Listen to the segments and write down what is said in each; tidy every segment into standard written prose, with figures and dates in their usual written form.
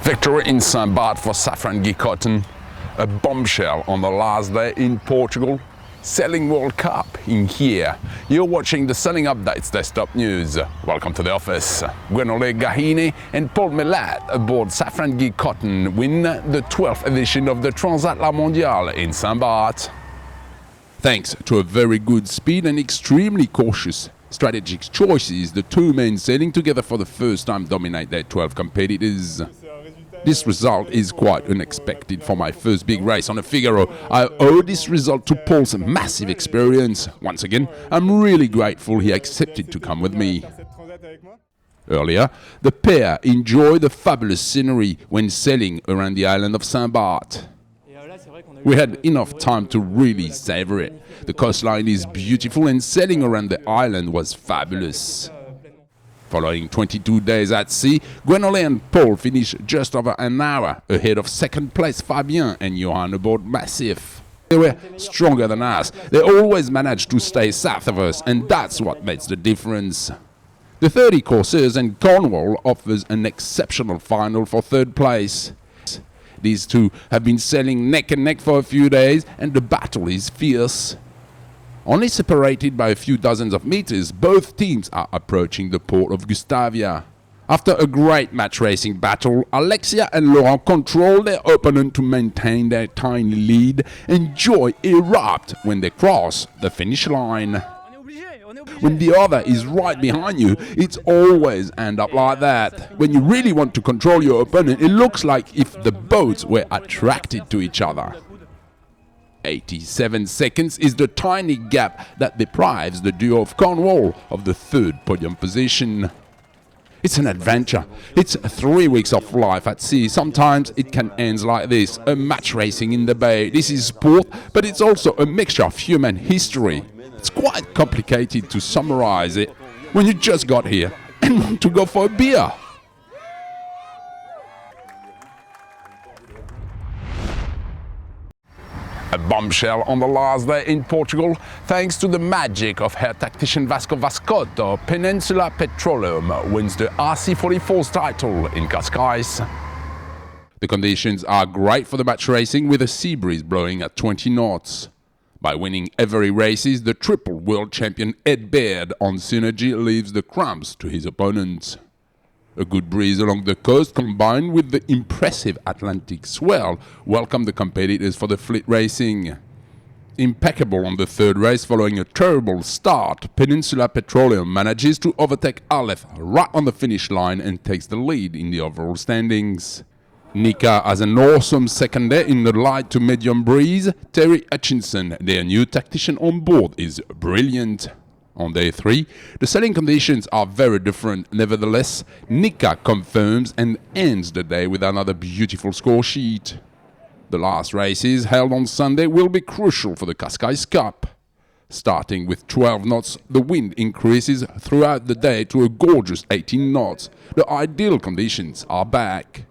Victory in Barth for Safran-Guy Cotten, a bombshell on the last day in Portugal, Sailing World Cup in Hyeres. You're watching the Sailing Updates Destopnews. Welcome to the office. Guenole Gahini and Paul Melat aboard Safran-Guy Cotten win the 12th edition of the Transatlantic Mondial in Barth. Thanks to a very good speed and extremely cautious strategic choices, the two men sailing together for the first time dominate their 12 competitors. This result is quite unexpected for my first big race on a Figaro. I owe this result to Paul's massive experience. Once again, I'm really grateful he accepted to come with me. Earlier, the pair enjoyed the fabulous scenery when sailing around the island of Saint-Barth. We had enough time to really savor it. The coastline is beautiful and sailing around the island was fabulous. Following 22 days at sea, Guenole and Paul finished just over an hour ahead of second place Fabien and Johan aboard Massif. They were stronger than us. They always managed to stay south of us, and that's what makes the difference. The 30 Cascais and Cornwall offers an exceptional final for third place. These two have been sailing neck and neck for a few days, and the battle is fierce. Only separated by a few dozens of meters, both teams are approaching the port of Gustavia. After a great match racing battle, Alexia and Laurent control their opponent to maintain their tiny lead, and joy erupts when they cross the finish line. When the other is right behind you, it's always end up like that. When you really want to control your opponent, it looks like if the boats were attracted to each other. 87 seconds is the tiny gap that deprives the duo of Cornwall of the third podium position. It's an adventure. It's 3 weeks of life at sea. Sometimes it can end like this, a match racing in the bay. This is sport, but it's also a mixture of human history. It's quite complicated to summarize it when you just got here and want to go for a beer. A bombshell on the last day in Portugal, thanks to the magic of her tactician Vasco Vascotto, Peninsula Petroleum wins the RC44's title in Cascais. The conditions are great for the match racing with a sea breeze blowing at 20 knots. By winning every races, the triple world champion Ed Baird on Synergy leaves the crumbs to his opponents. A good breeze along the coast combined with the impressive Atlantic swell welcome the competitors for the fleet racing. Impeccable on the third race following a terrible start, Peninsula Petroleum manages to overtake Aleph right on the finish line and takes the lead in the overall standings. Nika has an awesome second day in the light to medium breeze. Terry Hutchinson, their new tactician on board, is brilliant. On day 3, the sailing conditions are very different. Nevertheless, Nika confirms and ends the day with another beautiful score sheet. The last races, held on Sunday, will be crucial for the Cascais Cup. Starting with 12 knots, the wind increases throughout the day to a gorgeous 18 knots. The ideal conditions are back.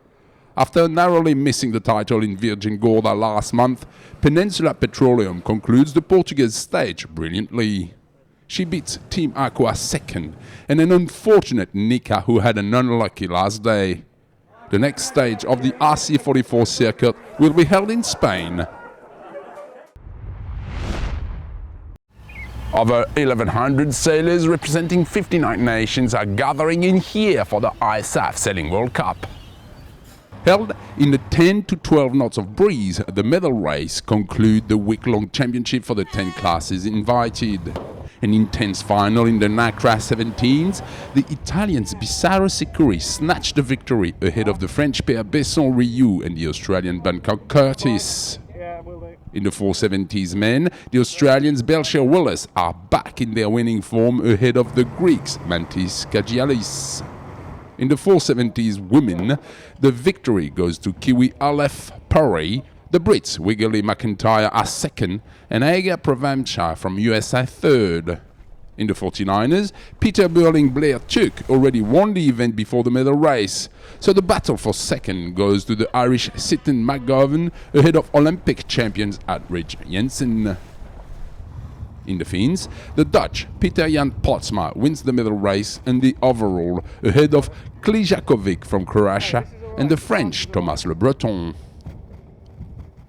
After narrowly missing the title in Virgin Gorda last month, Peninsula Petroleum concludes the Portuguese stage brilliantly. She beats Team Aqua second, and an unfortunate Nika who had an unlucky last day. The next stage of the RC44 circuit will be held in Spain. Over 1,100 sailors representing 59 nations are gathering in here for the ISAF Sailing World Cup. Held in the 10 to 12 knots of breeze, the medal race concludes the week-long championship for the 10 classes invited. An intense final in the NACRA 17s, the Italians Bissaro Sicuri snatched the victory ahead of the French pair Besson Rioux and the Australian Bangkok Curtis. In the 470s men, the Australians Belcher Willis are back in their winning form ahead of the Greeks Mantis Kagialis. In the 470s women, the victory goes to Kiwi Aleph Pari. The Brits Wiggly McIntyre are second and Aga Pravamcha from USA third. In the 49ers, Peter Burling Blair Tuck already won the event before the medal race, so the battle for second goes to the Irish Sitten McGovern ahead of Olympic champions Ridge Jensen. In the Finns, the Dutch Peter Jan Potsma wins the medal race and the overall ahead of Klijakovic from Croatia and the French Thomas Le Breton.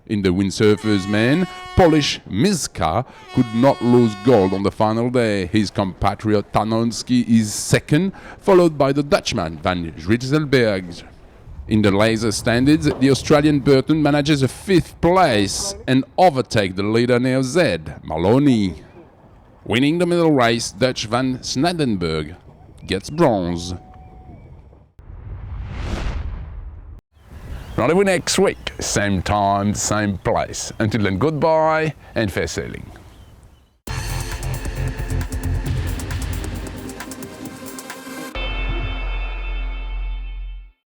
In the windsurfers men, Polish Miska could not lose gold on the final day. His compatriot Tanonski is second, followed by the Dutchman Van Rijsselberg. In the laser standards, the Australian Burton manages a 5th place and overtakes the leader Neo Z, Maloney. Winning the middle race, Dutch Van Snadenberg gets bronze. Rendezvous next week, same time, same place. Until then, goodbye and fair sailing.